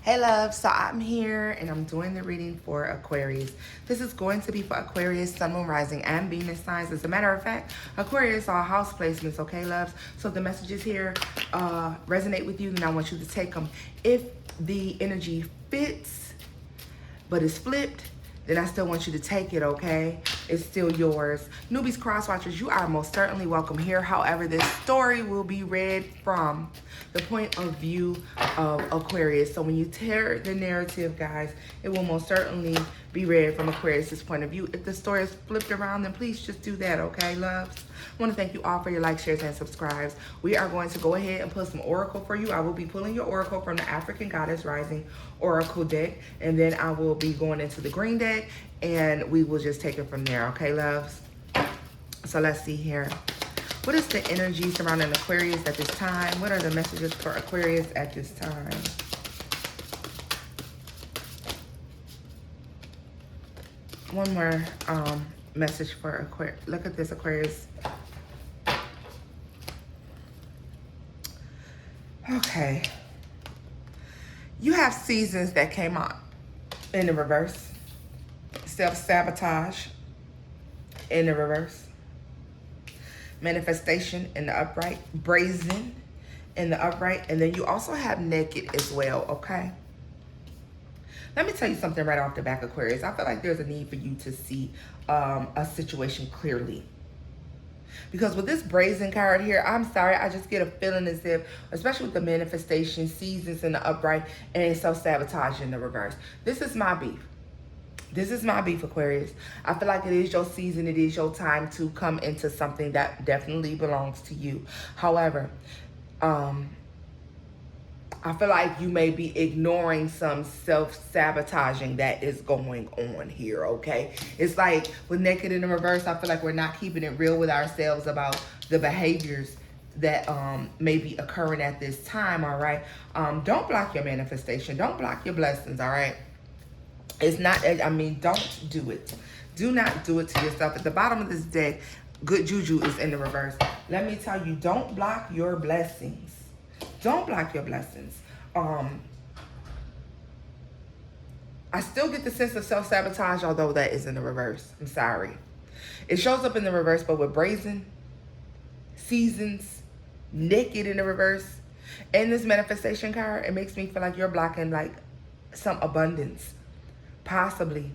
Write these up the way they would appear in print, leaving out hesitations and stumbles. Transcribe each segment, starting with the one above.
Hey love, so I'm here and I'm doing the reading for Aquarius. This is going to be for Aquarius, Sun, Moon, Rising, and Venus signs. As a matter of fact, Aquarius are house placements, okay loves? So if the messages here resonate with you, then I want you to take them. If the energy fits, but it's flipped, then I still want you to take it, okay? It's still yours. Newbies, cross-watchers, you are most certainly welcome here. However, this story will be read from the point of view of Aquarius. So when you tear the narrative, guys, it will most certainly be read from Aquarius's point of view. If the story is flipped around, then please just do that, okay, loves? I want to thank you all for your likes, shares, and subscribes. We are going to go ahead and pull some oracle for you. I will be pulling your oracle from the African Goddess Rising Oracle deck, and then I will be going into the green deck, and we will just take it from there, okay, loves? So let's see here. What is the energy surrounding Aquarius at this time? What are the messages for Aquarius at this time? One more message for Aquarius. Look at this, Aquarius. Okay. You have seasons that came out in the reverse. Self-sabotage in the reverse. Manifestation in the upright. Brazen in the upright. And then you also have naked as well, okay? Let me tell you something right off the back, Aquarius. I feel like there's a need for you to see a situation clearly. Because with this brazen card here, I'm sorry, I just get a feeling as if, especially with the manifestation, seasons in the upright, and self-sabotage in the reverse. This is my beef. This is my beef, Aquarius. I feel like it is your season. It is your time to come into something that definitely belongs to you. However, I feel like you may be ignoring some self-sabotaging that is going on here, okay? It's like with naked in the reverse, I feel like we're not keeping it real with ourselves about the behaviors that may be occurring at this time, all right? Don't block your manifestation. Don't block your blessings, all right? It's not, I mean, don't do it. Do not do it to yourself. At the bottom of this deck, good juju is in the reverse. Let me tell you, don't block your blessings. Don't block your blessings. I still get the sense of self-sabotage, although that is in the reverse. I'm sorry. It shows up in the reverse, but with brazen, seasons, naked in the reverse, and this manifestation card, it makes me feel like you're blocking like some abundance, possibly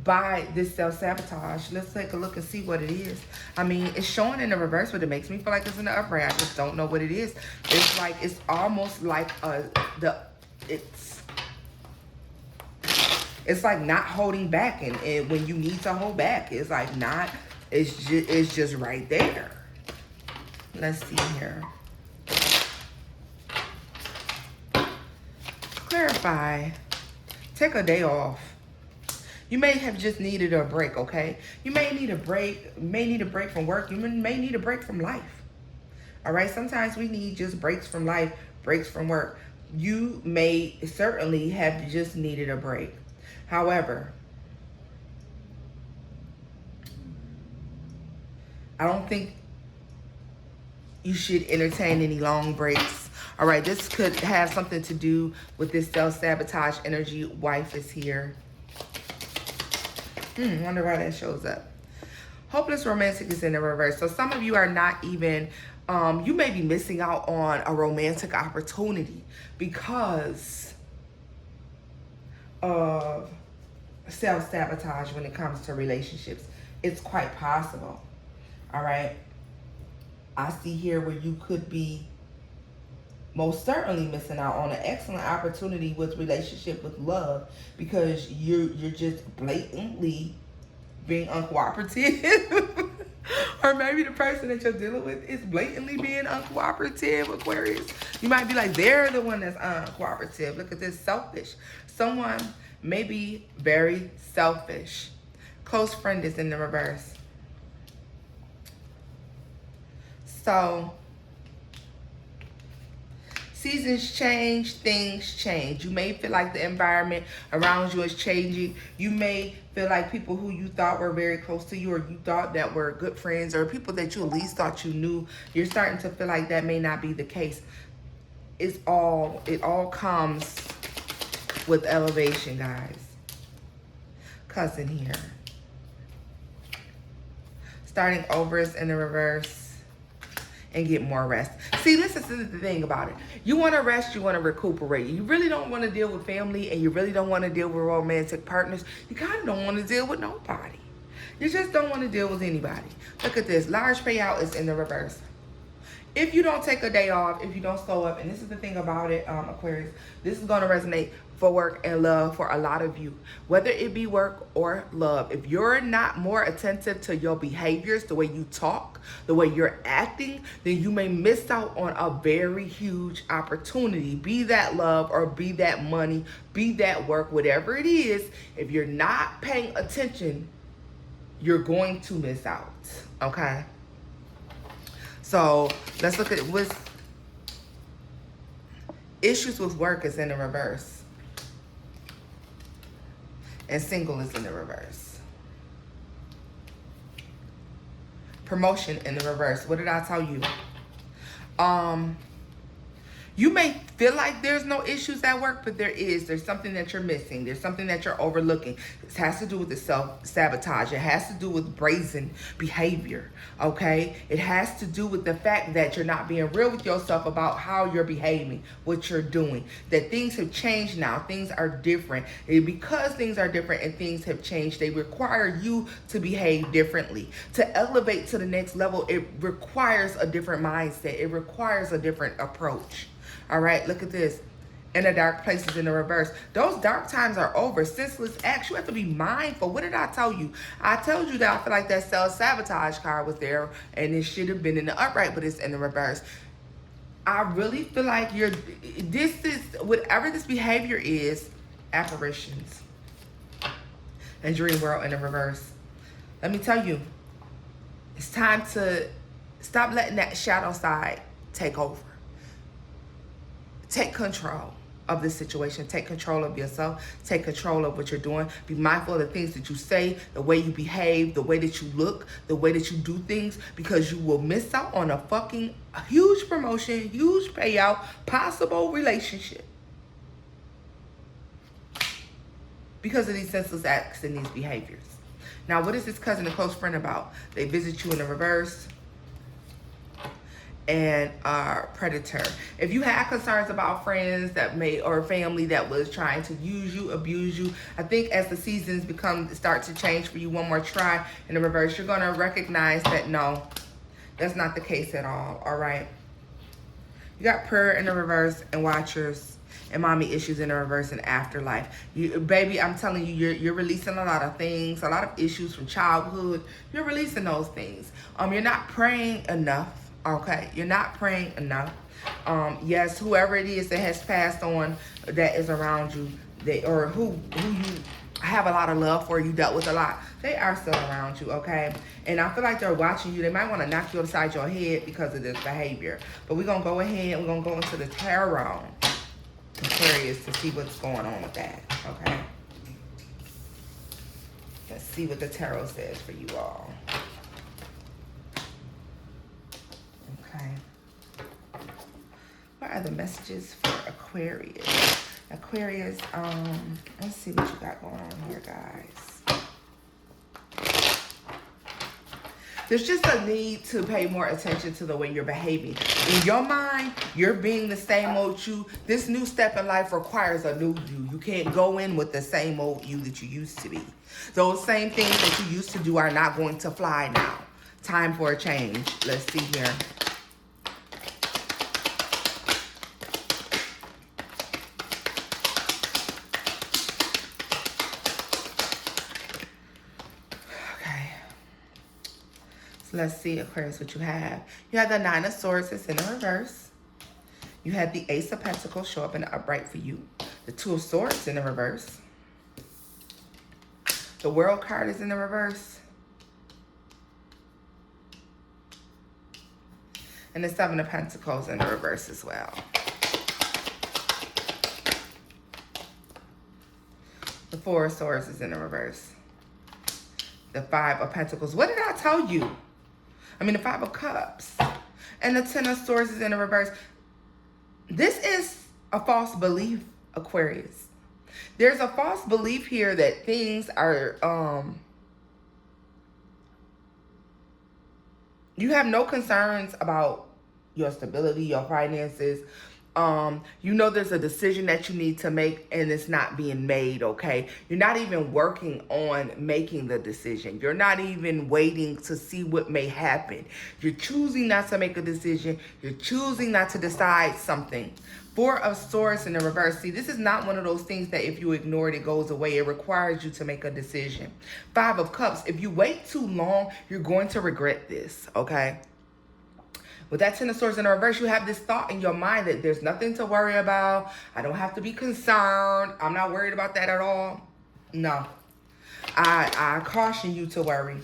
by this self-sabotage. Let's take a look and see what it is. I mean, it's showing in the reverse, but it makes me feel like it's in the upright. I just don't know what it is. It's like, it's almost like it's like not holding back, and when you need to hold back, it's like not, it's just right there. Let's see here. Clarify. Take a day off. You may have just needed a break, okay? You may need a break. You may need a break from work. You may need a break from life. All right? Sometimes we need just breaks from life, breaks from work. You may certainly have just needed a break. However, I don't think you should entertain any long breaks. All right? This could have something to do with this self-sabotage energy. Wife is here. Wonder why that shows up. Hopeless romantic is in the reverse. So some of you are not even, you may be missing out on a romantic opportunity because of self-sabotage when it comes to relationships. It's quite possible. All right. I see here where you could be most certainly missing out on an excellent opportunity with relationship, with love, because you're just blatantly being uncooperative. Or maybe the person that you're dealing with is blatantly being uncooperative, Aquarius. You might be like, they're the one that's uncooperative. Look at this, selfish. Someone may be very selfish. Close friend is in the reverse. So seasons change, things change. You may feel like the environment around you is changing. You may feel like people who you thought were very close to you, or you thought that were good friends, or people that you at least thought you knew, you're starting to feel like that may not be the case. it all comes with elevation, guys. Cousin here. Starting over is in the reverse. And get more rest. See, this is the thing about it. You want to rest, you want to recuperate. You really don't want to deal with family, and you really don't want to deal with romantic partners. You kind of don't want to deal with nobody. You just don't want to deal with anybody. Look at this. Large payout is in the reverse. If you don't take a day off, if you don't slow up, and this is the thing about it, Aquarius, this is going to resonate for work and love for a lot of you, whether it be work or love. If you're not more attentive to your behaviors, the way you talk, the way you're acting, then you may miss out on a very huge opportunity. Be that love or be that money, be that work, whatever it is. If you're not paying attention, you're going to miss out. Okay? So let's look at what's issues with work is in the reverse. And single is in the reverse. Promotion in the reverse. What did I tell you? You may feel like there's no issues at work, but there is. There's something that you're missing. There's something that you're overlooking. It has to do with the self-sabotage. It has to do with brazen behavior, okay? It has to do with the fact that you're not being real with yourself about how you're behaving, what you're doing, that things have changed now. Things are different. And because things are different and things have changed, they require you to behave differently. To elevate to the next level, it requires a different mindset. It requires a different approach. All right, look at this. In the dark places in the reverse. Those dark times are over. Senseless acts. You have to be mindful. What did I tell you? I told you that I feel like that self-sabotage card was there and it should have been in the upright, but it's in the reverse. I really feel like this is, whatever this behavior is, apparitions. And dream world in the reverse. Let me tell you, it's time to stop letting that shadow side take over. Take control of this situation. Take control of yourself. Take control of what you're doing. Be mindful of the things that you say, the way you behave, the way that you look, the way that you do things, because you will miss out on a fucking huge promotion, huge payout, possible relationship. Because of these senseless acts and these behaviors. Now, what is this cousin and close friend about? They visit you in the reverse. And predator. If you had concerns about friends that may, or family that was trying to use you, abuse you, I think as the seasons start to change for you, one more try in the reverse, you're gonna recognize that no, that's not the case at all right? You got prayer in the reverse and watchers and mommy issues in the reverse and afterlife. Baby, I'm telling you, you're releasing a lot of things, a lot of issues from childhood. You're releasing those things. You're not praying enough. Okay, you're not praying enough. Yes, whoever it is that has passed on that is around you, or who you have a lot of love for, you dealt with a lot, they are still around you, okay? And I feel like they're watching you. They might want to knock you upside your head because of this behavior. But we're going to go ahead and we're going to go into the tarot, Aquarius, to see what's going on with that, okay? Let's see what the tarot says for you all. Okay. What are the messages for Aquarius? Aquarius, let's see what you got going on here, guys. There's just a need to pay more attention to the way you're behaving. In your mind, you're being the same old you. This new step in life requires a new you. You can't go in with the same old you that you used to be. Those same things that you used to do are not going to fly now. Time for a change. Let's see here. Let's see, Aquarius, what you have. You have the Nine of Swords is in the reverse. You had the Ace of Pentacles show up in the upright for you. The Two of Swords in the reverse. The World card is in the reverse. And the Seven of Pentacles in the reverse as well. The Four of Swords is in the reverse. The Five of Pentacles. What did I tell you? The Five of Cups. And the Ten of Swords is in the reverse. This is a false belief, Aquarius. There's a false belief here that things are, you have no concerns about your stability, your finances. You know there's a decision that you need to make and it's not being made, okay? You're not even working on making the decision. You're not even waiting to see what may happen. You're choosing not to make a decision. You're choosing not to decide something. Four of Swords in the reverse. See, this is not one of those things that if you ignore it, it goes away. It requires you to make a decision. Five of Cups. If you wait too long, you're going to regret this, okay? With that Ten of Swords in the reverse, you have this thought in your mind that there's nothing to worry about. I don't have to be concerned. I'm not worried about that at all. No. I caution you to worry.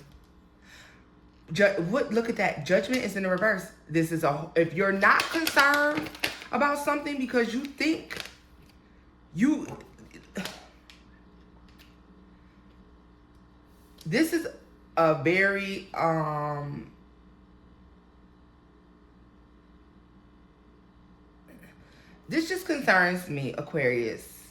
Look at that. Judgment is in the reverse. This is if you're not concerned about something because you think this is a very this just concerns me, Aquarius,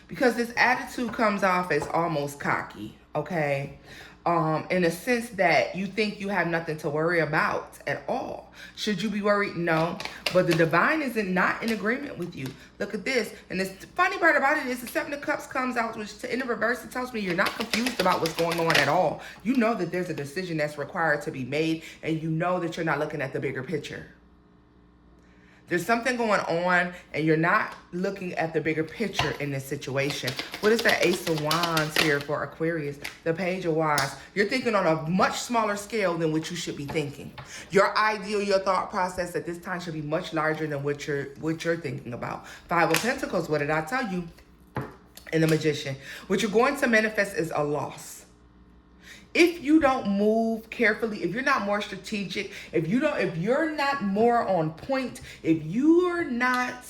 because this attitude comes off as almost cocky, okay? In a sense that you think you have nothing to worry about at all. Should you be worried? No. But the divine is not in agreement with you. Look at this. And the funny part about it is the Seven of Cups comes out, which in the reverse, it tells me you're not confused about what's going on at all. You know that there's a decision that's required to be made, and you know that you're not looking at the bigger picture. There's something going on and you're not looking at the bigger picture in this situation. What is the Ace of Wands here for Aquarius? The Page of Wands. You're thinking on a much smaller scale than what you should be thinking. Your ideal, your thought process at this time should be much larger than what you're thinking about. Five of Pentacles, what did I tell you? In the Magician. What you're going to manifest is a loss. If you don't move carefully, if you're not more strategic, if you're not more on point, if you're not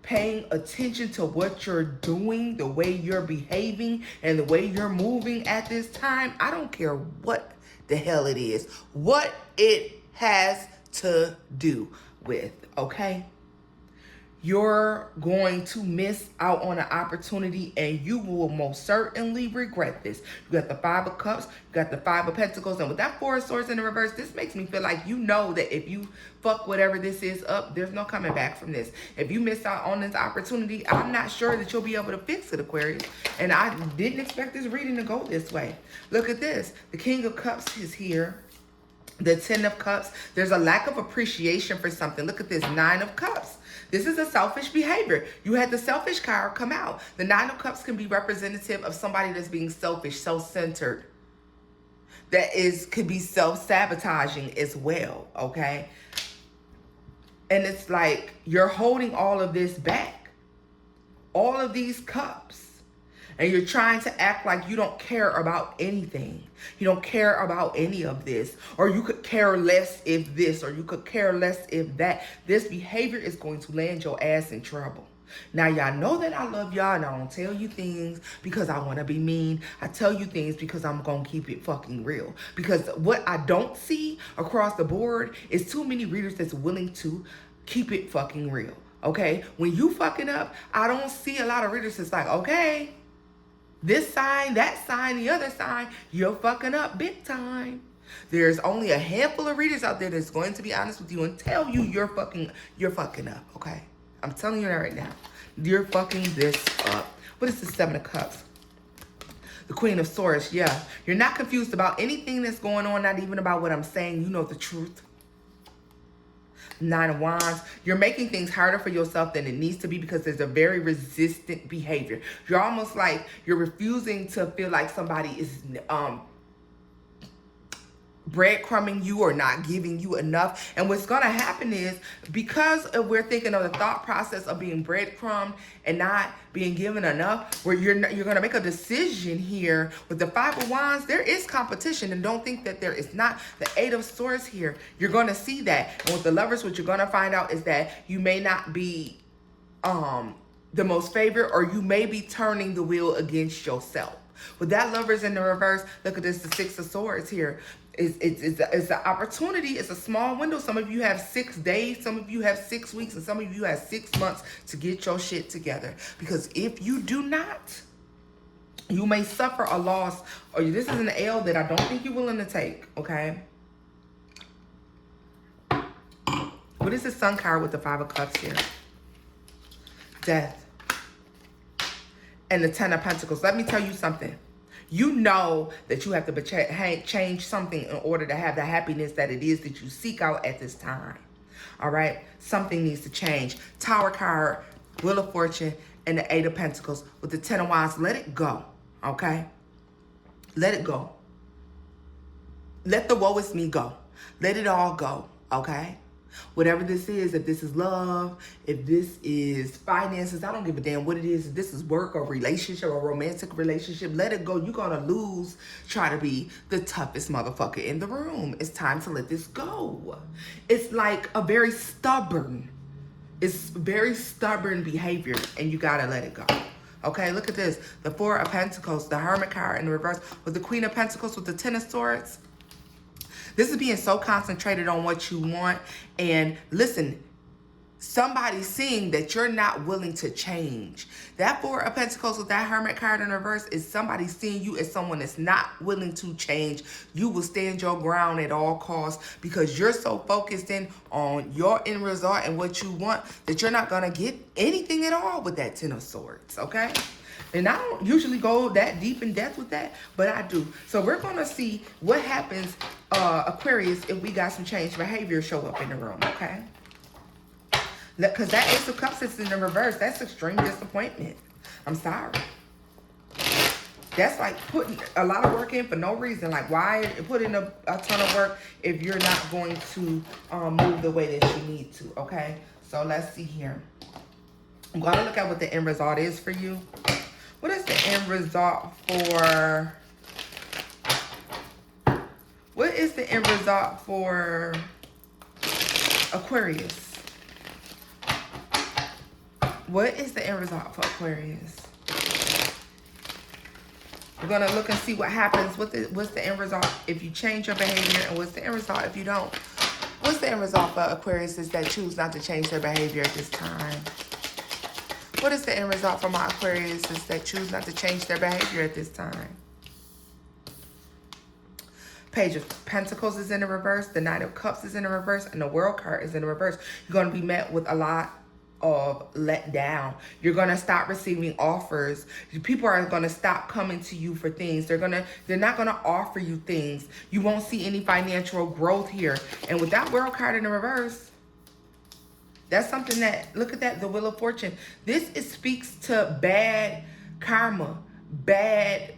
paying attention to what you're doing, the way you're behaving, and the way you're moving at this time, I don't care what the hell it is, what it has to do with, okay? You're going to miss out on an opportunity and you will most certainly regret this. You got the Five of Cups, you got the Five of Pentacles, and with that Four of Swords in the reverse, this makes me feel like you know that if you fuck whatever this is up, there's no coming back from this. If you miss out on this opportunity, I'm not sure that you'll be able to fix it, Aquarius. And I didn't expect this reading to go this way. Look at this. The King of Cups is here. The Ten of Cups. There's a lack of appreciation for something. Look at this. Nine of Cups. This is a selfish behavior. You had the selfish card come out. The Nine of Cups can be representative of somebody that's being selfish, self-centered. That could be self-sabotaging as well, okay? And it's like you're holding all of this back. All of these cups. And you're trying to act like you don't care about anything. You don't care about any of this. Or you could care less if this. Or you could care less if that. This behavior is going to land your ass in trouble. Now, y'all know that I love y'all and I don't tell you things because I want to be mean. I tell you things because I'm going to keep it fucking real. Because what I don't see across the board is too many readers that's willing to keep it fucking real. Okay? When you fucking up, I don't see a lot of readers that's like, okay, this sign, that sign, the other sign, you're fucking up big time. There's only a handful of readers out there that's going to be honest with you and tell you you're fucking up, okay? I'm telling you that right now. You're fucking this up. What is the Seven of Cups? The Queen of Swords, yeah. You're not confused about anything that's going on, not even about what I'm saying. You know the truth. Nine of Wands. You're making things harder for yourself than it needs to be because there's a very resistant behavior. You're almost like you're refusing to feel like somebody is breadcrumbing you or not giving you enough. And what's going to happen is because we're thinking of the thought process of being breadcrumbed and not being given enough, where you're going to make a decision here with the Five of Wands. There is competition, and don't think that there is not. The Eight of Swords here, you're going to see that. And with the Lovers, what you're going to find out is that you may not be the most favored, or you may be turning the wheel against yourself. With that Lovers in the reverse, look at this, the Six of Swords here. It's an opportunity. It's a small window. Some of you have 6 days. Some of you have 6 weeks. And some of you have 6 months to get your shit together. Because if you do not, you may suffer a loss. Or this is an L that I don't think you're willing to take. Okay? What is the Sun card with the 5 of Cups here? Death. And the 10 of Pentacles. Let me tell you something. You know that you have to change something in order to have the happiness that it is that you seek out at this time. All right? Something needs to change. Tower card, Wheel of Fortune, and the 8 of Pentacles with the 10 of Wands. Let it go. Okay? Let it go. Let the woe is me go. Let it all go. Okay? Whatever this is, if this is love, if this is finances, I don't give a damn what it is. If this is work or relationship or romantic relationship, let it go. You're going to lose. Try to be the toughest motherfucker in the room. It's time to let this go. It's like a very stubborn behavior, and you got to let it go. Okay, look at this. The 4 of Pentacles, the Hermit card in the reverse with the Queen of Pentacles with the 10 of Swords. This is being so concentrated on what you want. And listen, somebody's seeing that you're not willing to change. That 4 of Pentacles with that Hermit card in reverse is somebody seeing you as someone that's not willing to change. You will stand your ground at all costs because you're so focused in on your end result and what you want that you're not going to get anything at all with that 10 of Swords, okay? And I don't usually go that deep in depth with that, but I do. So we're going to see what happens, Aquarius, if we got some changed behavior show up in the room, okay? Because that Ace of Cups is in the reverse. That's extreme disappointment. I'm sorry. That's like putting a lot of work in for no reason. Like, why put in a ton of work if you're not going to move the way that you need to, okay? So let's see here. I'm going to look at what the end result is for you. What is the end result for... What is the end result for Aquarius? What is the end result for Aquarius? We're going to look and see what happens. What's the end result if you change your behavior, and what's the end result if you don't? What's the end result for Aquarius is that choose not to change their behavior at this time? What is the end result for my Aquarius is that choose not to change their behavior at this time? Page of Pentacles is in the reverse. The Knight of Cups is in the reverse. And the World card is in the reverse. You're going to be met with a lot of let down. You're going to stop receiving offers. People are going to stop coming to you for things. They're not going to offer you things. You won't see any financial growth here. And with that World card in the reverse, that's something that, look at that, the Wheel of Fortune. This speaks to bad karma, bad,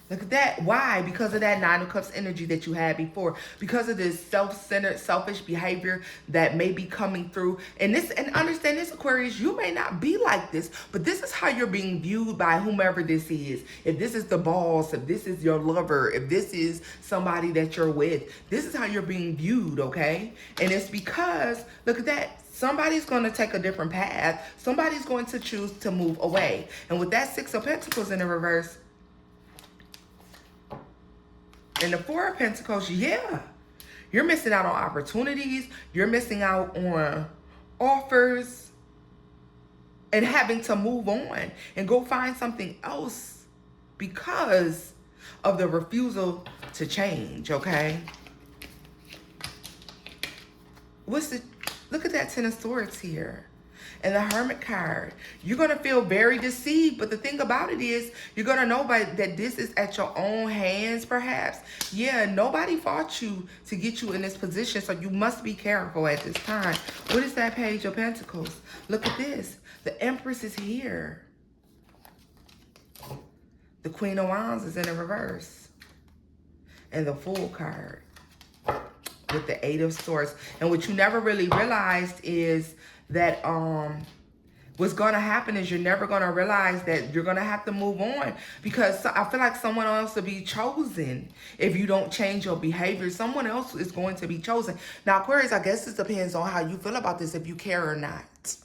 look at that. Why? Because of that 9 of Cups energy that you had before. Because of this self-centered, selfish behavior that may be coming through. And understand this, Aquarius, you may not be like this, but this is how you're being viewed by whomever this is. If this is the boss, if this is your lover, if this is somebody that you're with, this is how you're being viewed, okay? And it's because, look at that. Somebody's going to take a different path. Somebody's going to choose to move away. And with that 6 of Pentacles in the reverse, and the 4 of Pentacles, yeah. You're missing out on opportunities. You're missing out on offers. And having to move on and go find something else because of the refusal to change, okay? Look at that 10 of Swords here. And the Hermit card. You're going to feel very deceived. But the thing about it is, you're going to know that this is at your own hands, perhaps. Yeah, nobody fought you to get you in this position. So you must be careful at this time. What is that Page of Pentacles? Look at this. The Empress is here. The Queen of Wands is in the reverse. And the Fool card with the 8 of Swords. And what you never really realized is that what's going to happen is you're never going to realize that you're going to have to move on, because I feel like someone else will be chosen if you don't change your behavior. Someone else is going to be chosen. Now, Aquarius, I guess it depends on how you feel about this, if you care or not.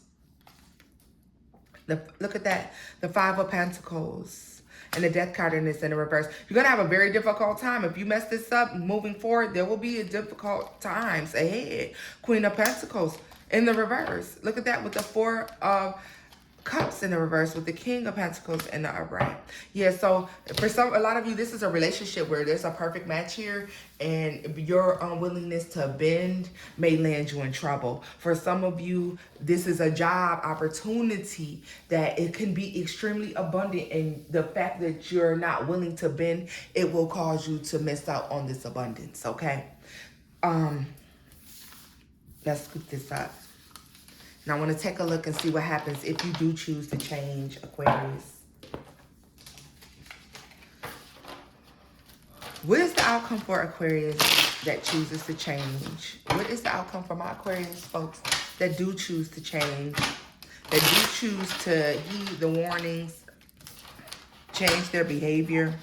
Look at that. The 5 of Pentacles and the Death card in this in the reverse. You're going to have a very difficult time. If you mess this up moving forward, there will be a difficult times ahead. Queen of Pentacles in the reverse. Look at that with the Four of Cups in the reverse with the King of Pentacles in the upright. Yeah, so for a lot of you, this is a relationship where there's a perfect match here, and your unwillingness to bend may land you in trouble. For some of you, this is a job opportunity that it can be extremely abundant, and the fact that you're not willing to bend, it will cause you to miss out on this abundance, okay? Let's scoop this up. And I want to take a look and see what happens if you do choose to change, Aquarius. What is the outcome for Aquarius that chooses to change? What is the outcome for my Aquarius folks that do choose to change, that do choose to heed the warnings, change their behavior?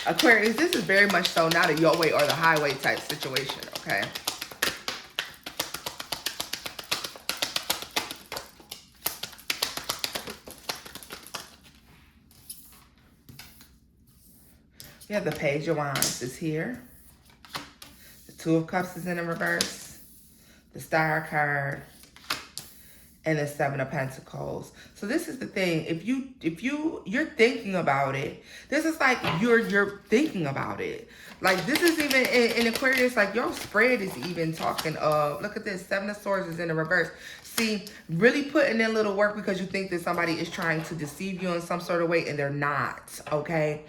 Aquarius, this is very much so not a your way or the highway type situation, okay? We have the Page of Wands is here. The Two of Cups is in the reverse. The Star card. And the Seven of Pentacles. So this is the thing. If you're thinking about it, this is like you're thinking about it. Like this is even in Aquarius, like your spread is even talking of, look at this, Seven of Swords is in the reverse. See, really putting in little work because you think that somebody is trying to deceive you in some sort of way, and they're not, okay?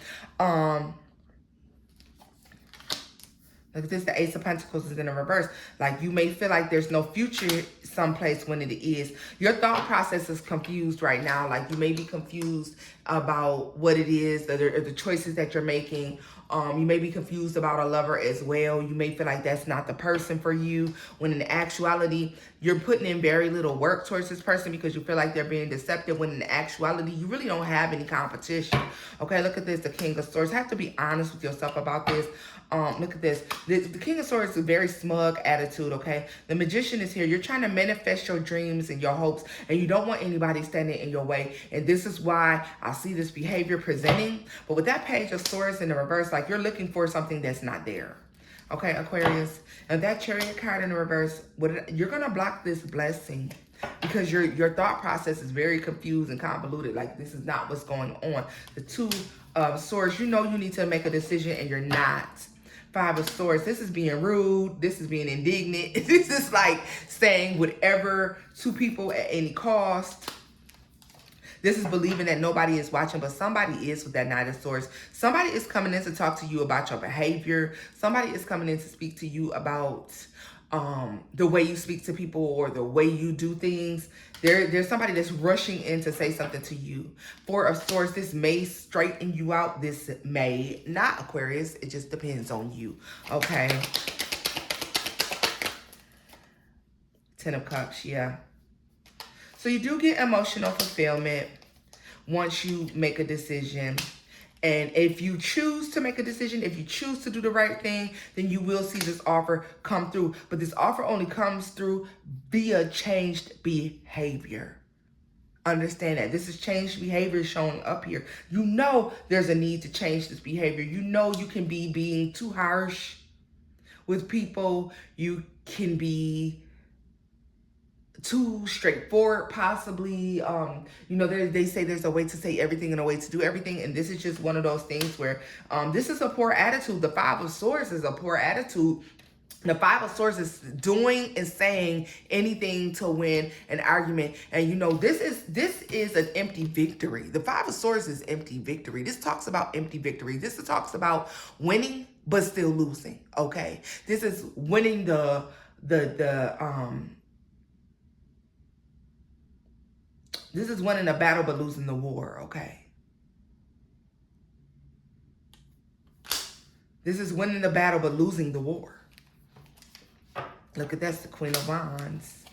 Look at this, the Ace of Pentacles is in the reverse. Like you may feel like there's no future someplace when it is. Your thought process is confused right now. Like you may be confused about what it is, or the choices that you're making. You may be confused about a lover as well. You may feel like that's not the person for you, when in actuality, you're putting in very little work towards this person because you feel like they're being deceptive, when in actuality, you really don't have any competition. Okay, look at this, the King of Swords. Have to be honest with yourself about this. Look at this. The King of Swords is a very smug attitude, okay? The Magician is here. You're trying to manifest your dreams and your hopes, and you don't want anybody standing in your way. And this is why I see this behavior presenting. But with that Page of Swords in the reverse, like you're looking for something that's not there. Okay, Aquarius. And that Chariot card in the reverse, you're going to block this blessing because your thought process is very confused and convoluted. Like this is not what's going on. The Two of Swords, you know you need to make a decision and you're not. Five of Swords, this is being rude. This is being indignant. This is like saying whatever to people at any cost. This is believing that nobody is watching, but somebody is with that Knight of Swords. Somebody is coming in to talk to you about your behavior. Somebody is coming in to speak to you about the way you speak to people or the way you do things. There's somebody that's rushing in to say something to you. Four of Swords, this may straighten you out. This may not, Aquarius. It just depends on you, okay? Ten of Cups, yeah. So you do get emotional fulfillment once you make a decision. And if you choose to make a decision, if you choose to do the right thing, then you will see this offer come through. But this offer only comes through via changed behavior. Understand that. This is changed behavior showing up here. You know there's a need to change this behavior. You know you can be being too harsh with people. You can be too straightforward, possibly. You know, they say there's a way to say everything and a way to do everything, and this is just one of those things where this is a poor attitude. The Five of Swords is a poor attitude. The Five of Swords is doing and saying anything to win an argument, and you know this is an empty victory. The Five of Swords is empty victory. This talks about empty victory. This talks about winning but still losing. Okay, this is winning This is winning a battle but losing the war, okay? This is winning the battle but losing the war. Look at that's the Queen of Wands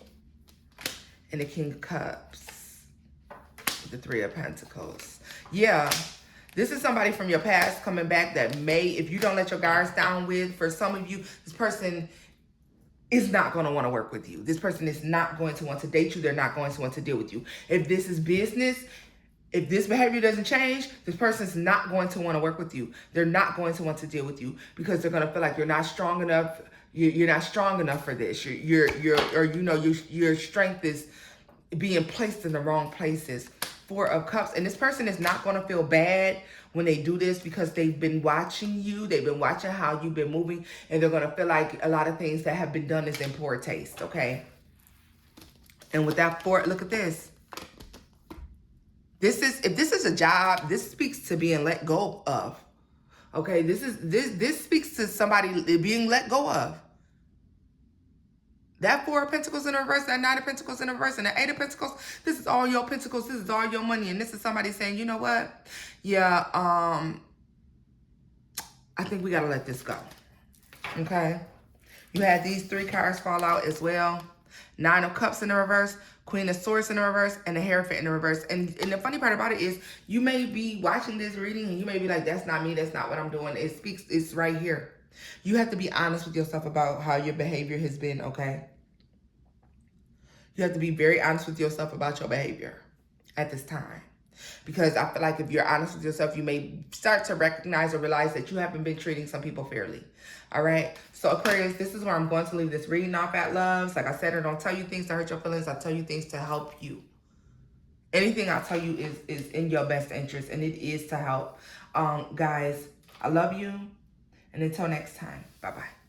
and the King of Cups, the Three of Pentacles. Yeah, this is somebody from your past coming back that may, if you don't let your guards down with, for some of you, this person is not going to want to work with you. This person is not going to want to date you. They're not going to want to deal with you. If this is business, if this behavior doesn't change, this person's not going to want to work with you. They're not going to want to deal with you because they're going to feel like you're not strong enough. You're not strong enough for this. Your strength is being placed in the wrong places. 4 of Cups. And this person is not going to feel bad when they do this because they've been watching you. They've been watching how you've been moving. And they're going to feel like a lot of things that have been done is in poor taste. Okay. And with that 4, look at this. If this is a job, this speaks to being let go of. Okay. This speaks to somebody being let go of. That 4 of Pentacles in reverse, that 9 of Pentacles in reverse, and the 8 of Pentacles, this is all your Pentacles, this is all your money. And this is somebody saying, you know what? Yeah, I think we got to let this go. Okay? You had these 3 cards fall out as well. 9 of Cups in the reverse, Queen of Swords in the reverse, and the Hierophant in the reverse. And the funny part about it is you may be watching this reading and you may be like, that's not me, that's not what I'm doing. It's right here. You have to be honest with yourself about how your behavior has been, okay? You have to be very honest with yourself about your behavior at this time. Because I feel like if you're honest with yourself, you may start to recognize or realize that you haven't been treating some people fairly. All right? So Aquarius, this is where I'm going to leave this reading off at, loves. Like I said, I don't tell you things to hurt your feelings. I tell you things to help you. Anything I tell you is in your best interest, and it is to help. Guys, I love you. And until next time, bye-bye.